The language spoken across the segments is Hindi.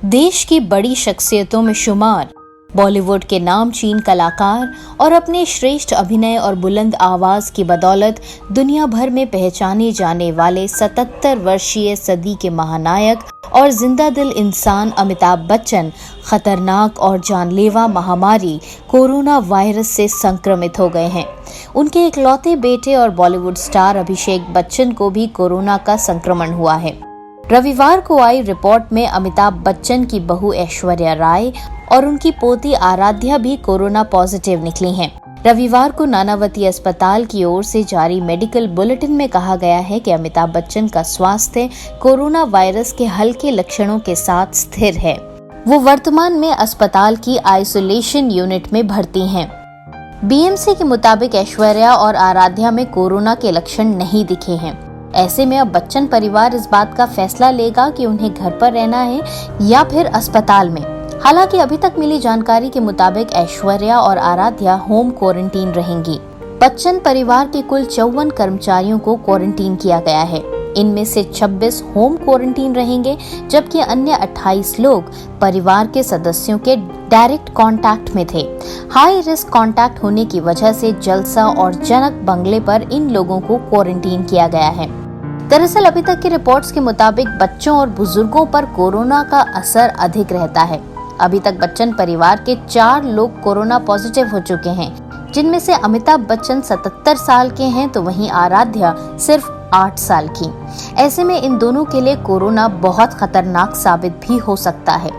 देश की बड़ी शख्सियतों में शुमार, बॉलीवुड के नामचीन कलाकार और अपने श्रेष्ठ अभिनय और बुलंद आवाज की बदौलत दुनिया भर में पहचाने जाने वाले 77 वर्षीय सदी के महानायक और जिंदा दिल इंसान अमिताभ बच्चन खतरनाक और जानलेवा महामारी कोरोना वायरस से संक्रमित हो गए हैं। उनके इकलौते बेटे और बॉलीवुड स्टार अभिषेक बच्चन को भी कोरोना का संक्रमण हुआ है। रविवार को आई रिपोर्ट में अमिताभ बच्चन की बहू ऐश्वर्या राय और उनकी पोती आराध्या भी कोरोना पॉजिटिव निकली हैं। रविवार को नानावती अस्पताल की ओर से जारी मेडिकल बुलेटिन में कहा गया है कि अमिताभ बच्चन का स्वास्थ्य कोरोना वायरस के हल्के लक्षणों के साथ स्थिर है। वो वर्तमान में अस्पताल की आइसोलेशन यूनिट में भर्ती हैं। बीएमसी के मुताबिक ऐश्वर्या और आराध्या में कोरोना के लक्षण नहीं दिखे हैं। ऐसे में अब बच्चन परिवार इस बात का फैसला लेगा कि उन्हें घर पर रहना है या फिर अस्पताल में। हालांकि अभी तक मिली जानकारी के मुताबिक ऐश्वर्या और आराध्या होम क्वारंटीन रहेंगी। बच्चन परिवार के कुल 54 कर्मचारियों को क्वारंटीन किया गया है। इनमें से 26 होम क्वारंटीन रहेंगे, जबकि अन्य 28 लोग परिवार के सदस्यों के डायरेक्ट कांटेक्ट में थे। हाई रिस्क कांटेक्ट होने की वजह से जलसा और जनक बंगले पर इन लोगों को क्वारंटीन किया गया है। दरअसल अभी तक की रिपोर्ट्स के मुताबिक बच्चों और बुजुर्गों पर कोरोना का असर अधिक रहता है। अभी तक बच्चन परिवार के 4 लोग कोरोना पॉजिटिव हो चुके हैं, जिनमें से अमिताभ बच्चन 77 साल के हैं, तो वहीं आराध्या सिर्फ 8 साल की। ऐसे में इन दोनों के लिए कोरोना बहुत खतरनाक साबित भी हो सकता है।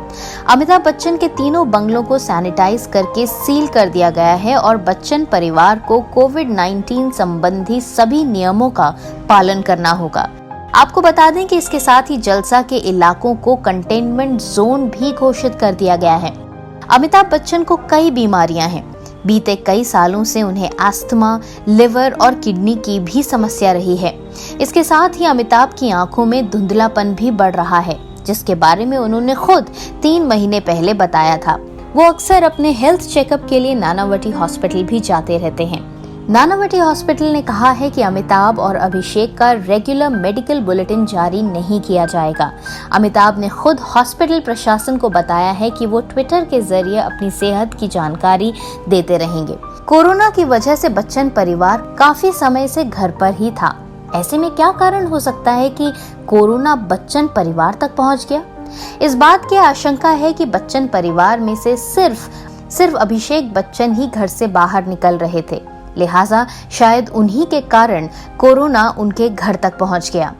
अमिताभ बच्चन के तीनों बंगलों को सैनिटाइज करके सील कर दिया गया है और बच्चन परिवार को कोविड-19 संबंधी सभी नियमों का पालन करना होगा। आपको बता दें कि इसके साथ ही जलसा के इलाकों को कंटेनमेंट जोन भी घोषित कर दिया गया है। अमिताभ बच्चन को कई बीमारियां हैं। बीते कई सालों से उन्हें अस्थमा, लिवर और किडनी की भी समस्या रही है। इसके साथ ही अमिताभ की आंखों में धुंधलापन भी बढ़ रहा है, जिसके बारे में उन्होंने खुद 3 महीने पहले बताया था। वो अक्सर अपने हेल्थ चेकअप के लिए नानावटी हॉस्पिटल भी जाते रहते हैं। नानावटी हॉस्पिटल ने कहा है कि अमिताभ और अभिषेक का रेगुलर मेडिकल बुलेटिन जारी नहीं किया जाएगा। अमिताभ ने खुद हॉस्पिटल प्रशासन को बताया है कि वो ट्विटर के जरिए अपनी सेहत की जानकारी देते रहेंगे। कोरोना की वजह से बच्चन परिवार काफी समय से घर पर ही था। ऐसे में क्या कारण हो सकता है कि कोरोना बच्चन परिवार तक पहुंच गया? इस बात की आशंका है कि बच्चन परिवार में से सिर्फ अभिषेक बच्चन ही घर से बाहर निकल रहे थे, लिहाजा शायद उन्हीं के कारण कोरोना उनके घर तक पहुंच गया।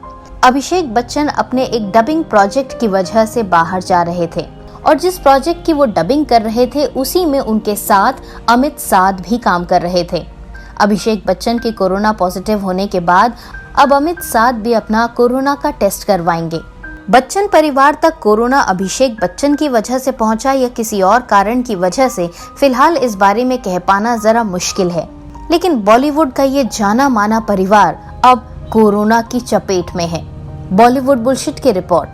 अभिषेक बच्चन अपने एक डबिंग प्रोजेक्ट की वजह से बाहर जा रहे थे और जिस प्रोजेक्ट की वो डबिंग कर रहे थे उसी में उनके साथ अमित साध भी काम कर रहे थे। अभिषेक बच्चन के कोरोना पॉजिटिव होने के बाद अब अमित साध भी अपना कोरोना का टेस्ट करवाएंगे। बच्चन परिवार तक कोरोना अभिषेक बच्चन की वजह से पहुंचा या किसी और कारण की वजह से, फिलहाल इस बारे में कह पाना जरा मुश्किल है। लेकिन बॉलीवुड का ये जाना माना परिवार अब कोरोना की चपेट में है। बॉलीवुड बुलशिट की रिपोर्ट।